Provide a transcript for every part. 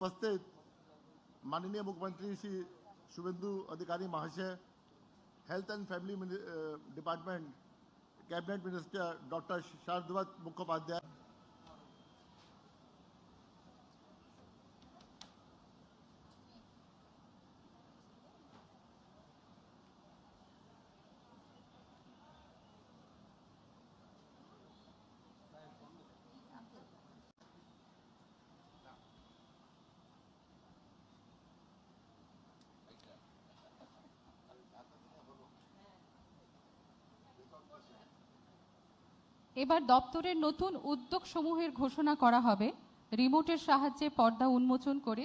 उपस्थित माननीय मुख्यमंत्री श्री शुभेंदु अधिकारी महाशय, health and family department cabinet minister doctor Sharadwat Mukhopadhyay, এবার দপ্তরের নতুন উদ্যোগ সমূহের ঘোষণা করা হবে। রিমোটের সাহায্যে পর্দা উন্মোচন করে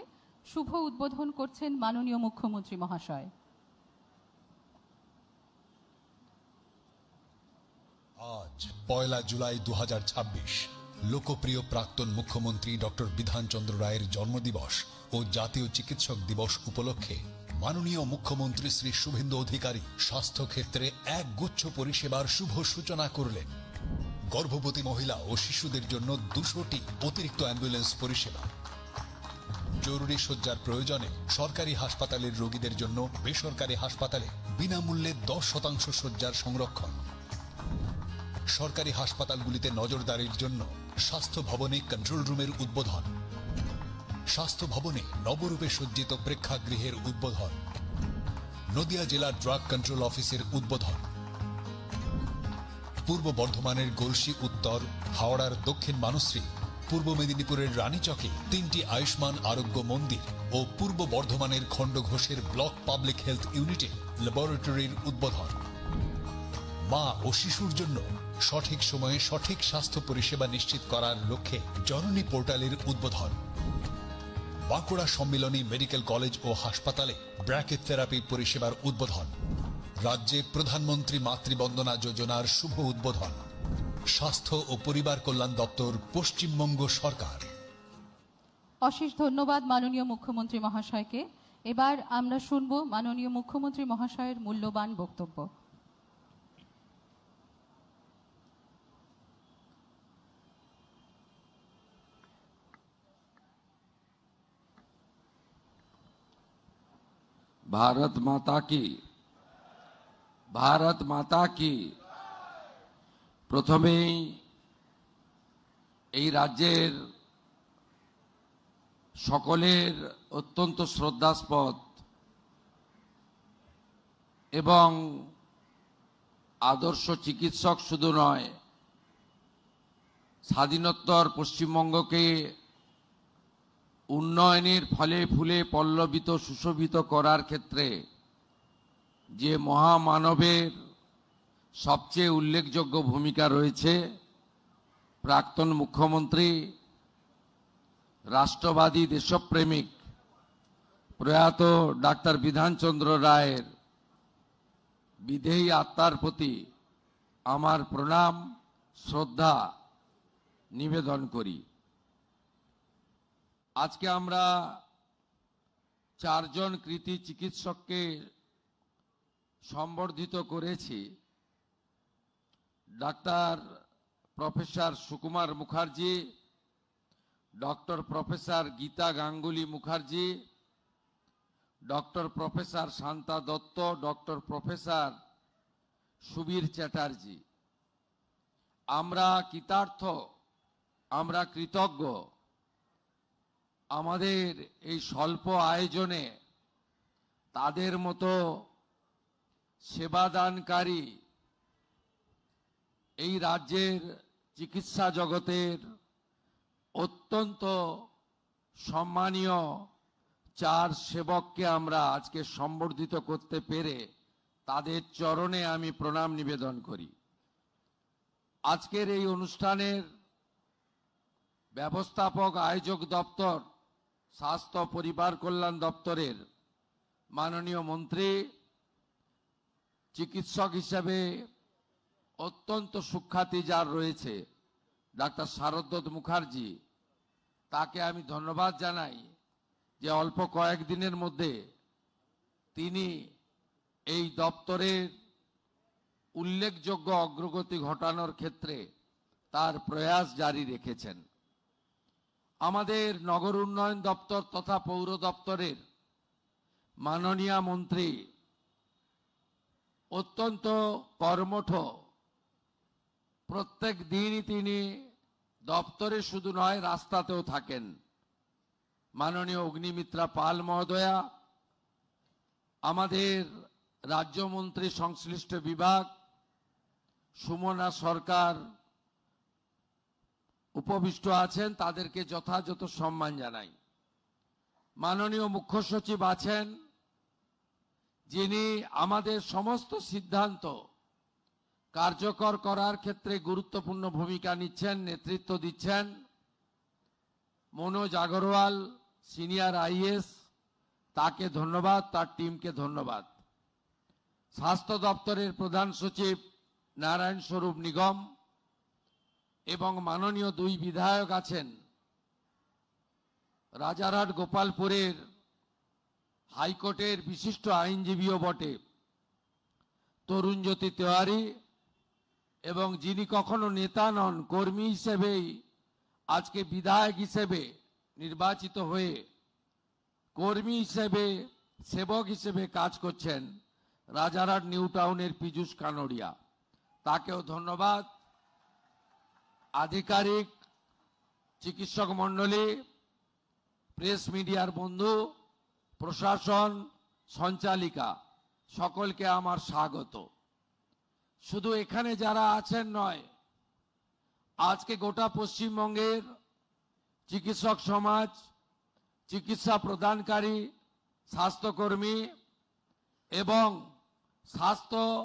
শুভ উদ্বোধন করছেন মাননীয় মুখ্যমন্ত্রী মহাশয়। আজ 1 জুলাই 2026 লোকপ্রিয় প্রাক্তন মুখ্যমন্ত্রী ডক্টর বিধানচন্দ্র রায়ের জন্মদিবস ও জাতীয় চিকিৎসক দিবস উপলক্ষে মাননীয় মুখ্যমন্ত্রী শ্রী শুভেন্দু অধিকারী স্বাস্থ্য ক্ষেত্রে এক গুচ্ছ পরিষেবার শুভ সূচনা করলেন। গর্ভবতী মহিলা ও শিশুদের জন্য 200টি অতিরিক্ত অ্যাম্বুলেন্স পরিষেবা, জরুরি শয্যার প্রয়োজনে সরকারি হাসপাতালের রোগীদের জন্য বেসরকারি হাসপাতালে বিনামূল্যে 10% শয্যার সংরক্ষণ, সরকারি হাসপাতালগুলিতে নজরদারির জন্য স্বাস্থ্য ভবনে কন্ট্রোল রুমের উদ্বোধন, স্বাস্থ্য ভবনে নবরূপে সজ্জিত প্রেক্ষাগৃহের উদ্বোধন, নদিয়া জেলার ড্রাগ কন্ট্রোল অফিসের উদ্বোধন, পূর্ব বর্ধমানের গলসি উত্তর, হাওড়ার দক্ষিণ মানশ্রী, পূর্ব মেদিনীপুরের রানীচকে 3টি আয়ুষ্মান আরোগ্য মন্দির ও পূর্ব বর্ধমানের খণ্ডঘোষের ব্লক পাবলিক হেলথ ইউনিটে ল্যাবরেটরির উদ্বোধন, মা ও শিশুর জন্য সঠিক সময়ে সঠিক স্বাস্থ্য পরিষেবা নিশ্চিত করার লক্ষ্যে জননী পোর্টালের উদ্বোধন, বাঁকুড়া সম্মিলনী মেডিকেল কলেজ ও হাসপাতালে ব্র্যাকেট থেরাপি পরিষেবার উদ্বোধন, রাজ্যে প্রধানমন্ত্রী মাতৃবন্দনা যোজনার শুভ উদ্বোধন, স্বাস্থ্য ও পরিবার কল্যাণ দপ্তর, পশ্চিমবঙ্গ সরকার। অশেষ ধন্যবাদ মাননীয় মুখ্যমন্ত্রী মহাশয়কে। এবার আমরা শুনব মাননীয় মুখ্যমন্ত্রী মহাশয়ের মূল্যবান বক্তব্য। भारत माता की, भारत माता की। प्रथमेই এই রাজ্যের সকলের অত্যন্ত শ্রদ্ধাস্পদ এবং আদর্শ চিকিৎসক শুধু নয়, স্বাধীনোত্তর পশ্চিমবঙ্গকে উন্নয়নের ফলে ফুলে পল্লবিত সুশোভিত করার ক্ষেত্রে যে মহামানবের সবচেয়ে উল্লেখযোগ্য ভূমিকা রয়েছে, প্রাক্তন মুখ্যমন্ত্রী, রাষ্ট্রবাদী দেশপ্রেমিক প্রয়াত ডাক্তার বিধানচন্দ্র রায়ের বিদেহী আত্মার প্রতি আমার প্রণাম শ্রদ্ধা নিবেদন করি। আজকে আমরা 4 জন কৃতী চিকিৎসককে সম্বর্ধিত করেছি। Doctor professor Sukumar Mukherjee, doctor professor Gita Ganguly Mukherjee, doctor professor Shanta Dutta, doctor professor Subir Chatterjee. আমরা কৃতার্থ, আমরা কৃতজ্ঞ আমাদের এই স্বল্প আয়োজনে তাদের মতো সেবাদানকারী এই রাজ্যের চিকিৎসা জগতের অত্যন্ত সম্মানীয় 4 সেবককে আমরা আজকে সম্বর্ধিত করতে পেরে তাদের চরণে আমি প্রণাম নিবেদন করি। আজকের এই অনুষ্ঠানের ব্যবস্থাপক আয়োজক দপ্তর, স্বাস্থ্য পরিবার কল্যাণ দপ্তরের মাননীয় মন্ত্রী, চিকিৎসক হিসেবে অত্যন্ত সুখ্যাতি যার রয়েছে ডাক্তার শারদত্ত মুখার্জি, তাকে আমি ধন্যবাদ জানাই যে অল্প কয়েকদিনের মধ্যে তিনি এই দপ্তরের উল্লেখযোগ্য অগ্রগতি ঘটানোর ক্ষেত্রে তার প্রয়াস জারি রেখেছেন। আমাদের নগর উন্নয়ন দপ্তর তথা পৌর দপ্তরের মাননীয় মন্ত্রী অত্যন্ত কর্মঠ। প্রত্যেক দিনই তিনি দপ্তরে শুধু নয় রাস্তাতেও থাকেন। মাননীয় অগ্নিমিত্রা পাল মহোদয়া, আমাদের রাজ্যমন্ত্রী সংশ্লিষ্ট বিভাগ সুমনা সরকার উপবিষ্ট আছেন, তাদেরকে যথাযথ সম্মান জানাই। মাননীয় মুখ্য সচিব আছেন, যিনি আমাদের সমস্ত সিদ্ধান্ত কার্যকর করার ক্ষেত্রে গুরুত্বপূর্ণ ভূমিকা নিচ্ছেন, নেতৃত্ব দিচ্ছেন। মনোজ আগরওয়াল সিনিয়র আইএস, তাকে ধন্যবাদ, তার টিমকে ধন্যবাদ। স্বাস্থ্য দপ্তরের প্রধান সচিব নারায়ণ স্বরূপ নিগম এবং মাননীয় দুই বিধায়ক আছেন, রাজারহাট গোপালপুরের হাইকোর্টের বিশিষ্ট আইনজীবীও বটে তরুণজ্যোতি তেওয়ারি, এবং যিনি কখনো নেতা নন, কর্মী হিসেবেই আজকে বিধায়ক হিসেবে নির্বাচিত হয়ে কর্মী হিসেবে, সেবক হিসেবে কাজ করছেন, রাজারহাট নিউ টাউনের পীযূষ কানোরিয়া, তাকেও ধন্যবাদ। আধিকারিক, চিকিৎসক মণ্ডলী, প্রেস মিডিয়ার বন্ধু, প্রশাসন, সঞ্চালিকা, সকলকে আমার স্বাগত। শুধু এখানে যারা আছেন নয়, আজকে গোটা পশ্চিমবঙ্গের চিকিৎসক সমাজ, চিকিৎসা প্রদানকারী স্বাস্থ্যকর্মী এবং স্বাস্থ্য